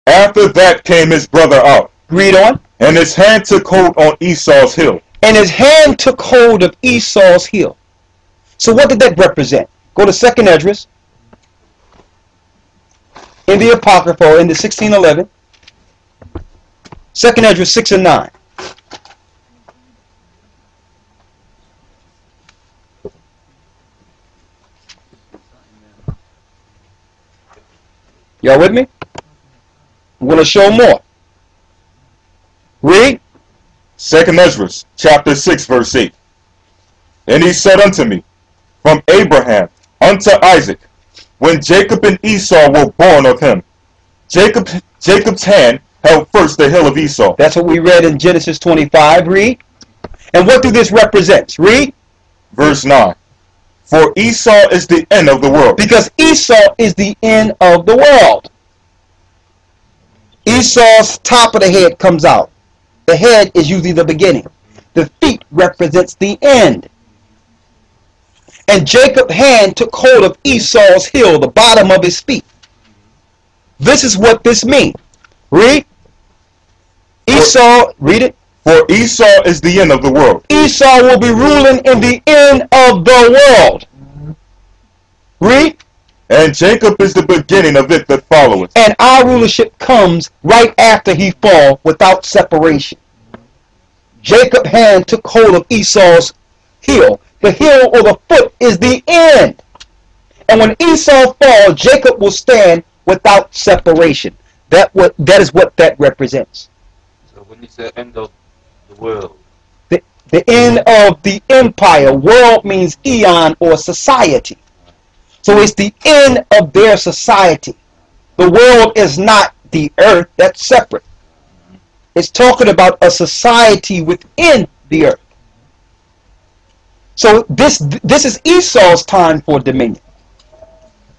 After that came his brother out, Read on. and his hand took hold on Esau's heel. And his hand took hold of Esau's heel. So what did that represent? Go to 2nd Esdras, in the Apocrypha, in the 1611. 2nd Esdras 6 and 9. Y'all with me? I'm going to show more. Read. 2nd Esdras, chapter 6, verse 8. And he said unto me, from Abraham unto Isaac, when Jacob and Esau were born of him, Jacob's hand held first the heel of Esau. That's what we read in Genesis 25. Read. And what do this represent? Read. Verse 9. For Esau is the end of the world. Because Esau is the end of the world. Esau's top of the head comes out. The head is usually the beginning. The feet represents the end. And Jacob's hand took hold of Esau's heel, the bottom of his feet. This is what this means. Read. Esau, read it. For Esau is the end of the world. Esau will be ruling in the end of the world. Read. And Jacob is the beginning of it that followeth. And our rulership comes right after he fall, without separation. Jacob's hand took hold of Esau's heel. The heel or the foot is the end. And when Esau falls, Jacob will stand without separation. That is what that represents. So when you say end of the world, the end of the empire. World means eon or society. So it's the end of their society. The world is not the earth. That's separate. It's talking about a society within the earth. So this is Esau's time for dominion.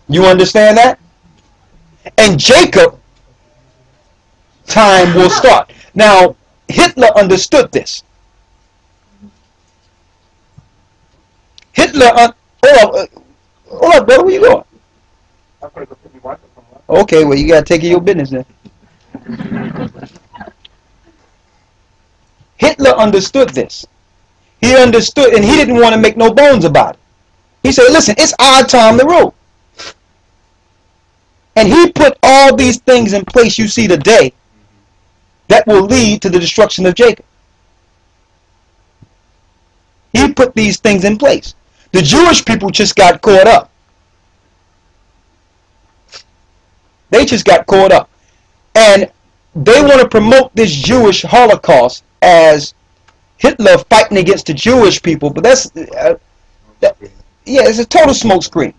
You understand that? And Jacob's time will start. Now, Hitler understood this. Hitler, hold up, brother, where you going? Okay, well, you got to take care of your business then. Hitler understood this. He understood, and he didn't want to make no bones about it. He said, listen, it's our time to rule. And he put all these things in place you see today that will lead to the destruction of Jacob. He put these things in place. The Jewish people just got caught up. They just got caught up. And they want to promote this Jewish Holocaust as Hitler fighting against the Jewish people. But yeah, it's a total smokescreen.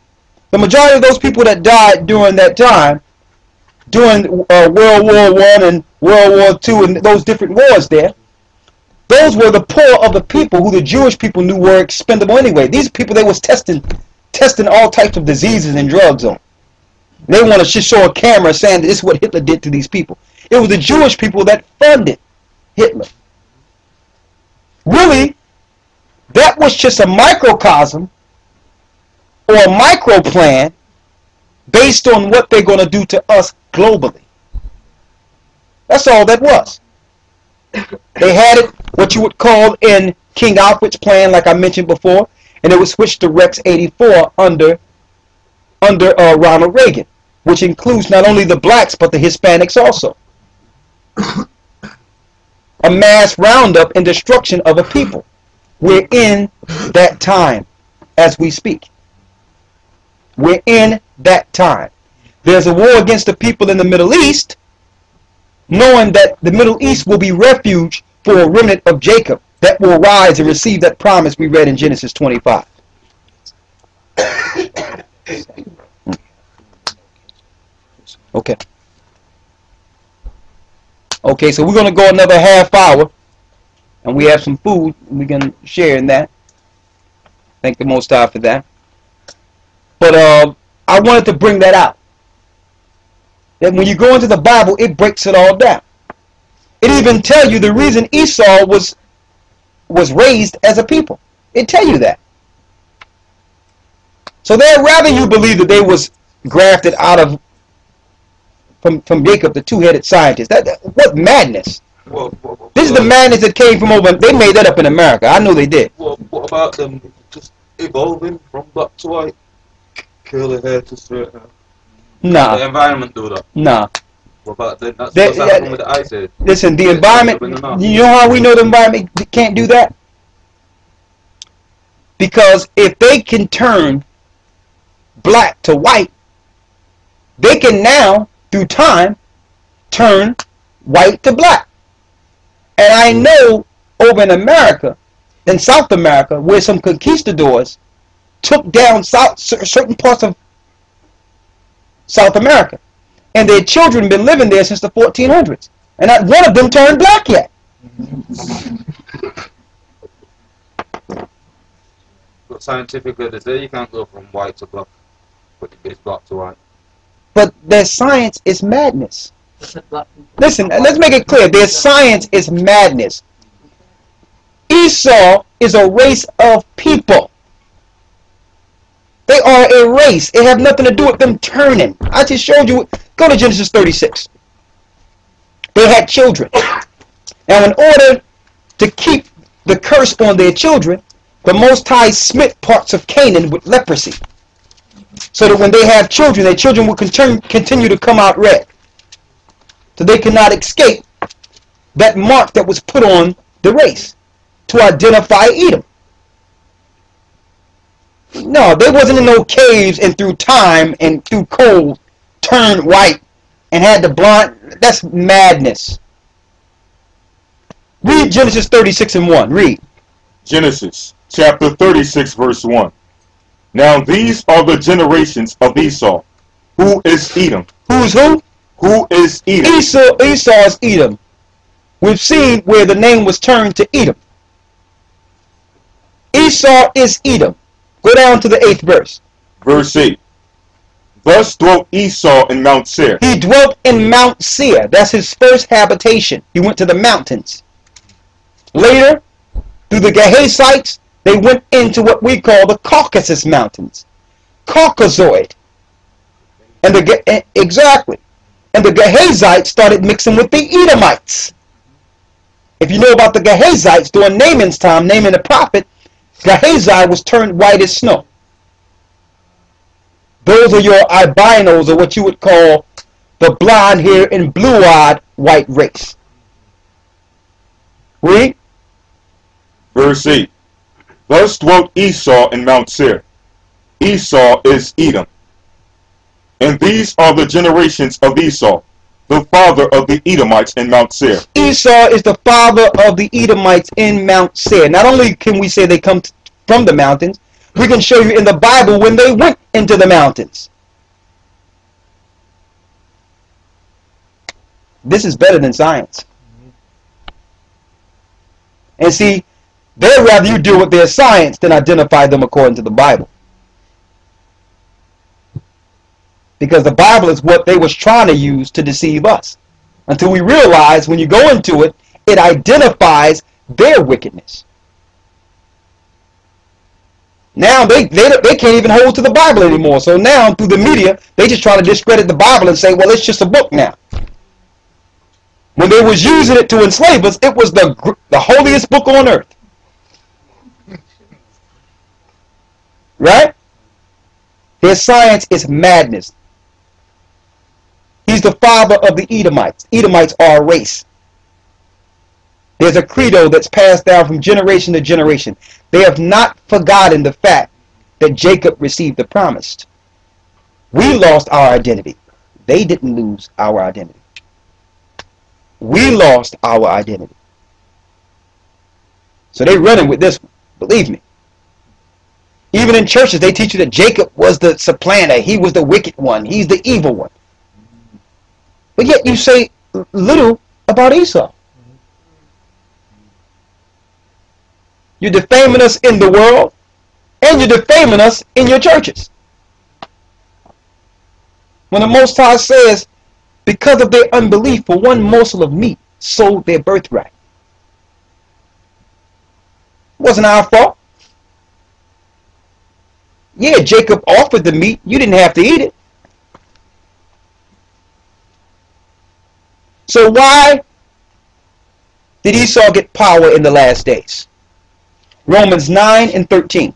The majority of those people that died during that time, during World War I and World War II and those different wars there, those were the poor of the people who the Jewish people knew were expendable anyway. These people they was testing all types of diseases and drugs on. They want to just show a camera saying that this is what Hitler did to these people. It was the Jewish people that funded Hitler. Really, that was just a microcosm or a micro plan based on what they're going to do to us globally. That's all that was. They had it, what you would call in King Alfred's plan, like I mentioned before, and it was switched to Rex 84 under Ronald Reagan, which includes not only the blacks but the Hispanics also. A mass roundup and destruction of a people. We're in that time as we speak. We're in that time. There's a war against the people in the Middle East, knowing that the Middle East will be refuge for a remnant of Jacob that will rise and receive that promise we read in Genesis 25. Okay. Okay, so we're going to go another half hour, and we have some food, and we can share in that. Thank the Most High for that. But I wanted to bring that out. That when you go into the Bible, it breaks it all down. It even tells you the reason Esau was raised as a people. It tells you that. So they'd rather you believe that they was grafted out of from Jacob, the two-headed scientist. What madness! This is the Well, madness that came from over. They made that up in America. I know they did. what about them just evolving from black to white? Curly hair to straight hair. Nah, The environment do that. nah. What about that? That's They- what's happening with the ice age. Listen, the It's environment. been enough. You know how we know the environment can't do that? Because if they can turn black to white, they can now, through time, turn white to black. And I know over in America, in South America, where some conquistadors took down certain parts of South America, and their children been living there since the 1400s, and not one of them turned black yet. But scientifically, they say you can't go from white to black, but it's black to white. But their science is madness. Listen, let's make it clear. Their science is madness. Esau is a race of people. They are a race. It have nothing to do with them turning. I just showed you. Go to Genesis 36. They had children. Now, in order to keep the curse on their children, the Most High smit parts of Canaan with leprosy, so that when they have children, their children will continue to come out red. So they cannot escape that mark that was put on the race to identify Edom. No, they wasn't in no caves and through time and through cold turned white and had the blonde. That's madness. Read Genesis 36:1. Read. Genesis chapter 36 verse 1. Now these are the generations of Esau. Who is Edom? Who's who? Who is Edom? Esau is Edom. We've seen where the name was turned to Edom. Esau is Edom. Go down to the 8th verse. Verse 8. Thus dwelt Esau in Mount Seir. He dwelt in Mount Seir. That's his first habitation. He went to the mountains. Later, through the Gehazites, they went into what we call the Caucasus Mountains. Caucasoid. And exactly. And the Gehazites started mixing with the Edomites. If you know about the Gehazites during Naaman's time, Naaman the prophet, Gehazi was turned white as snow. Those are your albinos, or what you would call the blonde-haired and blue-eyed white race. Read. Verse 8. Thus dwelt Esau in Mount Seir. Esau is Edom. And these are the generations of Esau, the father of the Edomites in Mount Seir. Esau is the father of the Edomites in Mount Seir. Not only can we say they come from the mountains, we can show you in the Bible when they went into the mountains. This is better than science. And see, they'd rather you deal with their science than identify them according to the Bible. Because the Bible is what they was trying to use to deceive us. Until we realize when you go into it, it identifies their wickedness. Now they can't even hold to the Bible anymore. So now through the media, they just try to discredit the Bible and say, well, it's just a book now. When they was using it to enslave us, it was the holiest book on earth. Right? Their science is madness. He's the father of the Edomites. Edomites are a race. There's a credo that's passed down from generation to generation. They have not forgotten the fact that Jacob received the promise. We lost our identity. They didn't lose our identity. We lost our identity. So they're running with this one. Believe me. Even in churches, they teach you that Jacob was the supplanter. He was the wicked one. He's the evil one. But yet you say little about Esau. You're defaming us in the world, and you're defaming us in your churches. When the Most High says, because of their unbelief for one morsel of meat, sold their birthright. Wasn't our fault. Yeah, Jacob offered the meat. You didn't have to eat it. So why did Esau get power in the last days? Romans 9 and 13.